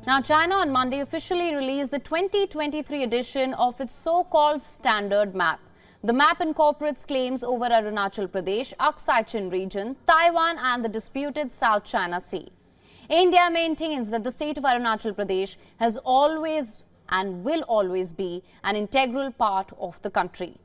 Now, China on Monday officially released the 2023 edition of its so-called standard map. The map incorporates claims over Arunachal Pradesh, Aksai Chin region, Taiwan and the disputed South China Sea. India maintains that the state of Arunachal Pradesh has always and will always be an integral part of the country.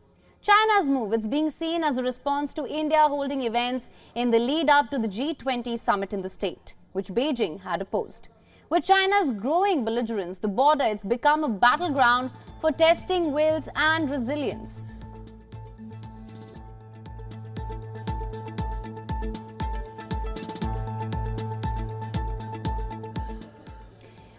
China's move is being seen as a response to India holding events in the lead-up to the G20 summit in the state, which Beijing had opposed. With China's growing belligerence, the border has become a battleground for testing wills and resilience.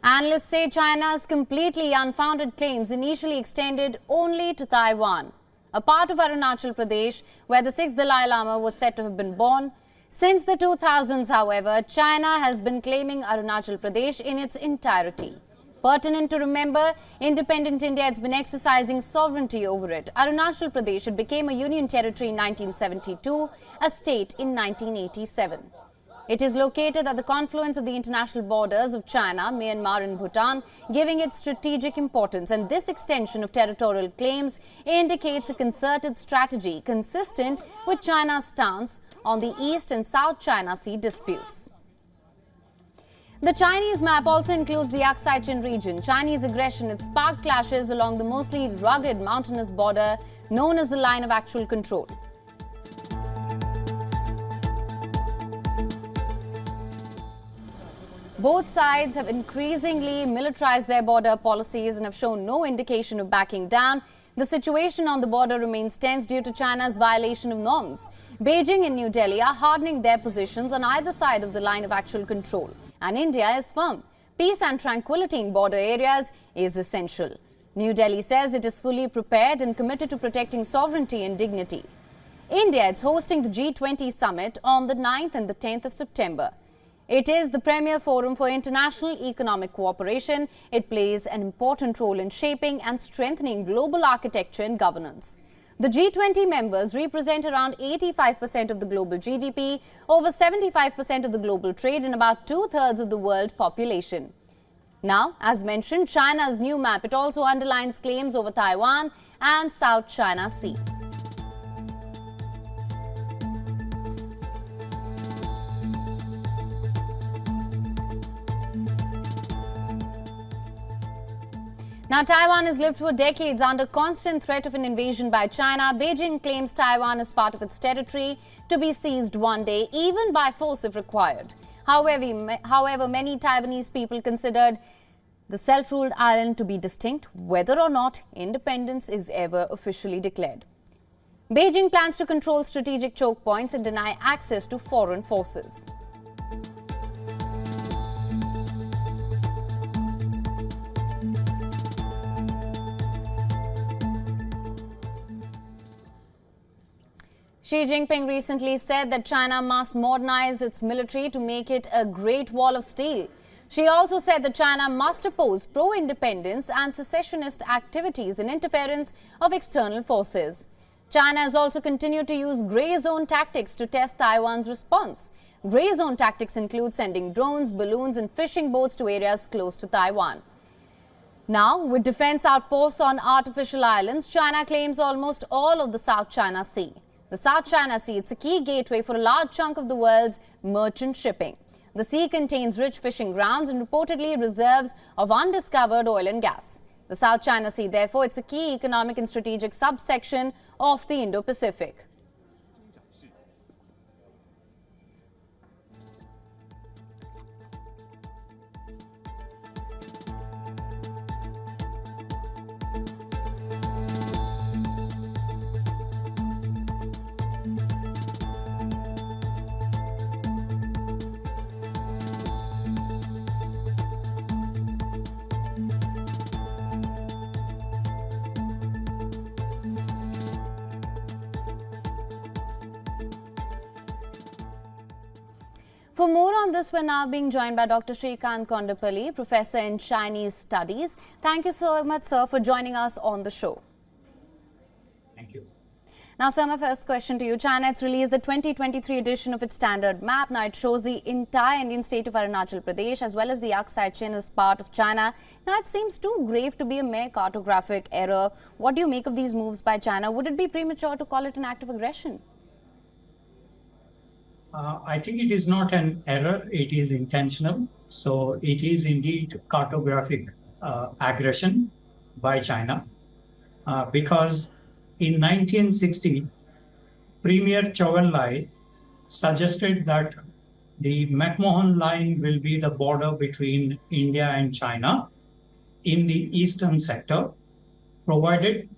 Analysts say China's completely unfounded claims initially extended only to Taiwan, a part of Arunachal Pradesh where the 6th Dalai Lama was said to have been born. Since the 2000s, however, China has been claiming Arunachal Pradesh in its entirety. Pertinent to remember, independent India has been exercising sovereignty over it. Arunachal Pradesh, it became a union territory in 1972, a state in 1987. It is located at the confluence of the international borders of China, Myanmar and Bhutan, giving it strategic importance. And this extension of territorial claims indicates a concerted strategy consistent with China's stance on the East and South China Sea disputes. The Chinese map also includes the Aksai Chin region. Chinese aggression had sparked clashes along the mostly rugged mountainous border known as the line of actual control. Both sides have increasingly militarized their border policies and have shown no indication of backing down. The situation on the border remains tense due to China's violation of norms. Beijing and New Delhi are hardening their positions on either side of the line of actual control. And India is firm. Peace and tranquility in border areas is essential. New Delhi says it is fully prepared and committed to protecting sovereignty and dignity. India is hosting the G20 summit on the 9th and the 10th of September. It is the premier forum for international economic cooperation. It plays an important role in shaping and strengthening global architecture and governance. The G20 members represent around 85% of the global GDP, over 75% of the global trade and about two-thirds of the world population. Now, as mentioned, China's new map, it also underlines claims over Taiwan and South China Sea. Now, Taiwan has lived for decades under constant threat of an invasion by China. Beijing claims Taiwan is part of its territory to be seized one day, even by force if required. However, many Taiwanese people considered the self-ruled island to be distinct, whether or not independence is ever officially declared. Beijing plans to control strategic choke points and deny access to foreign forces. Xi Jinping recently said that China must modernize its military to make it a Great Wall of Steel. She also said that China must oppose pro-independence and secessionist activities and interference of external forces. China has also continued to use grey zone tactics to test Taiwan's response. Grey zone tactics include sending drones, balloons and fishing boats to areas close to Taiwan. Now, with defense outposts on artificial islands, China claims almost all of the South China Sea. The South China Sea, it's a key gateway for a large chunk of the world's merchant shipping. The sea contains rich fishing grounds and reportedly reserves of undiscovered oil and gas. The South China Sea, therefore, it's a key economic and strategic subsection of the Indo-Pacific. For more on this, we're now being joined by Dr. Shrikant Kondapalli, Professor in Chinese Studies. Thank you so much, sir, for joining us on the show. Thank you. Now, sir, my first question to you. China has released the 2023 edition of its standard map. Now, it shows the entire Indian state of Arunachal Pradesh as well as the Aksai Chin as part of China. Now, it seems too grave to be a mere cartographic error. What do you make of these moves by China? Would it be premature to call it an act of aggression? I think it is not an error, it is intentional. So it is indeed cartographic aggression by China because in 1960, Premier Zhou Enlai suggested that the McMahon line will be the border between India and China in the eastern sector, provided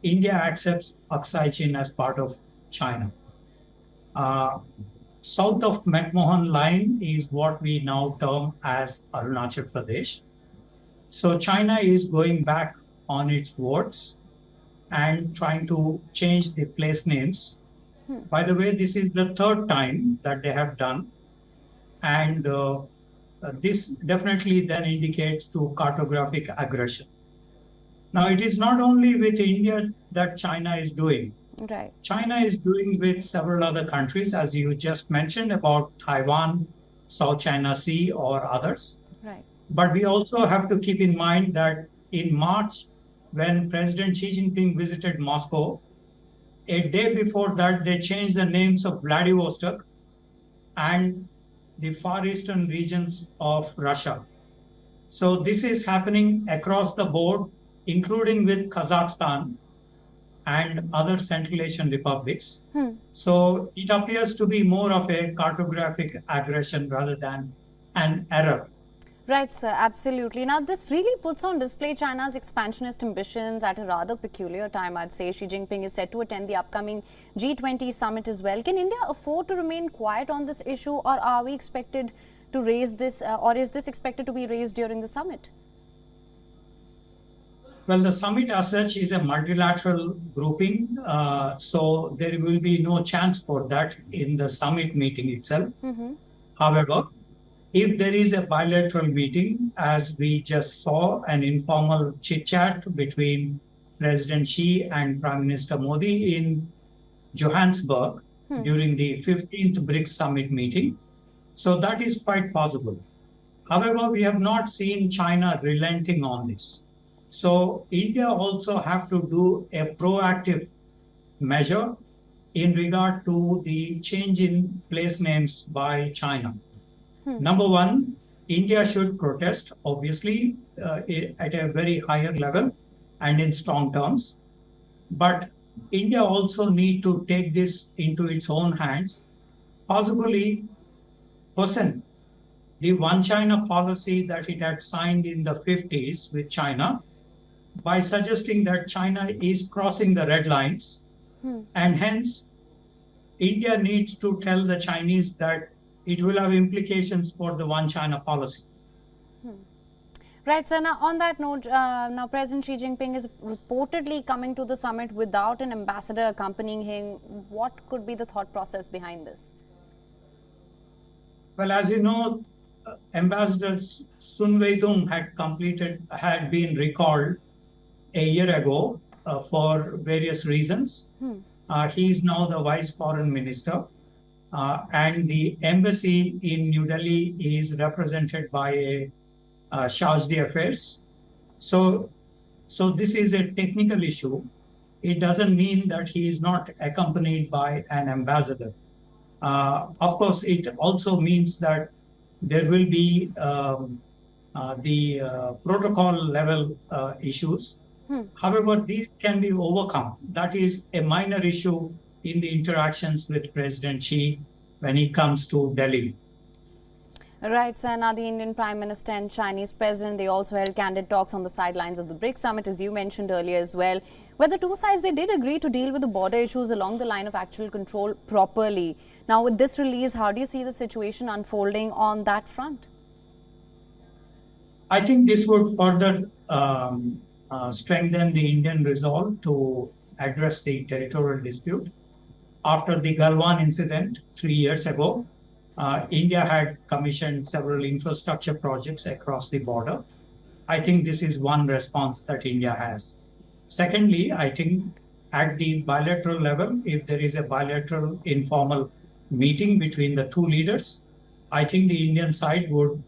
India accepts Aksai Chin as part of China. South of McMahon line is what we now term as Arunachal Pradesh. So China is going back on its words and trying to change the place names. By the way, this is the third time that they have done. And this definitely then indicates to cartographic aggression. Now, it is not only with India that China is doing. Right. China is doing with several other countries, as you just mentioned, about Taiwan, South China Sea, or others. Right. But we also have to keep in mind that in March, when President Xi Jinping visited Moscow, a day before that, they changed the names of Vladivostok and the far eastern regions of Russia. So this is happening across the board, including with Kazakhstan and other Central Asian republics. So it appears to be more of a cartographic aggression rather than an error. Right, sir, absolutely. Now, this really puts on display China's expansionist ambitions at a rather peculiar time, I'd say. Xi Jinping is set to attend the upcoming G20 summit as well. Can India afford to remain quiet on this issue, or are we expected to raise this, or is this expected to be raised during the summit? Well, the summit as such is a multilateral grouping, so there will be no chance for that in the summit meeting itself. However, if there is a bilateral meeting, as we just saw an informal chit-chat between President Xi and Prime Minister Modi in Johannesburg during the 15th BRICS summit meeting, so that is quite possible. However, we have not seen China relenting on this. So India also have to do a proactive measure in regard to the change in place names by China. Number one, India should protest, obviously, at a very higher level and in strong terms. But India also need to take this into its own hands, possibly person the One China policy that it had signed in the 50s with China, by suggesting that China is crossing the red lines. And hence, India needs to tell the Chinese that it will have implications for the One China policy. Right, sir. Now, on that note, now President Xi Jinping is reportedly coming to the summit without an ambassador accompanying him. What could be the thought process behind this? Well, as you know, Ambassador Sun Weidong had been recalled a year ago for various reasons. He is now the Vice Foreign Minister, and the embassy in New Delhi is represented by a charge d'affaires. So this is a technical issue. It doesn't mean that he is not accompanied by an ambassador. Of course, it also means that there will be the protocol level issues. However, these can be overcome. That is a minor issue in the interactions with President Xi when he comes to Delhi. Right, sir. Now, the Indian Prime Minister and Chinese President, they also held candid talks on the sidelines of the BRICS summit, as you mentioned earlier as well, where the two sides, they did agree to deal with the border issues along the line of actual control properly. Now, with this release, how do you see the situation unfolding on that front? I think this would further strengthen the Indian resolve to address the territorial dispute. After the Galwan incident 3 years ago, India had commissioned several infrastructure projects across the border. I think this is one response that India has. Secondly, I think at the bilateral level, if there is a bilateral informal meeting between the two leaders, I think the Indian side would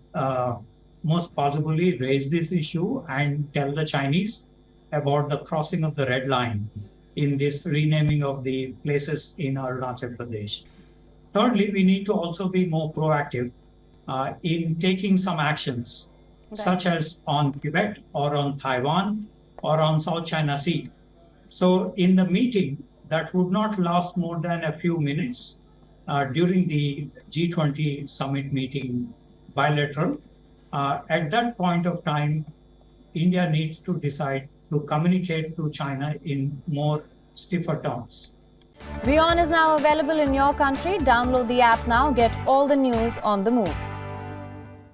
most possibly raise this issue and tell the Chinese about the crossing of the red line in this renaming of the places in Arunachal Pradesh. Thirdly, we need to also be more proactive in taking some actions, such as on Tibet or on Taiwan or on South China Sea. So in the meeting, that would not last more than a few minutes during the G20 summit meeting bilateral. At that point of time, India needs to decide to communicate to China in more stiffer terms. WION is now available in your country. Download the app now. Get all the news on the move.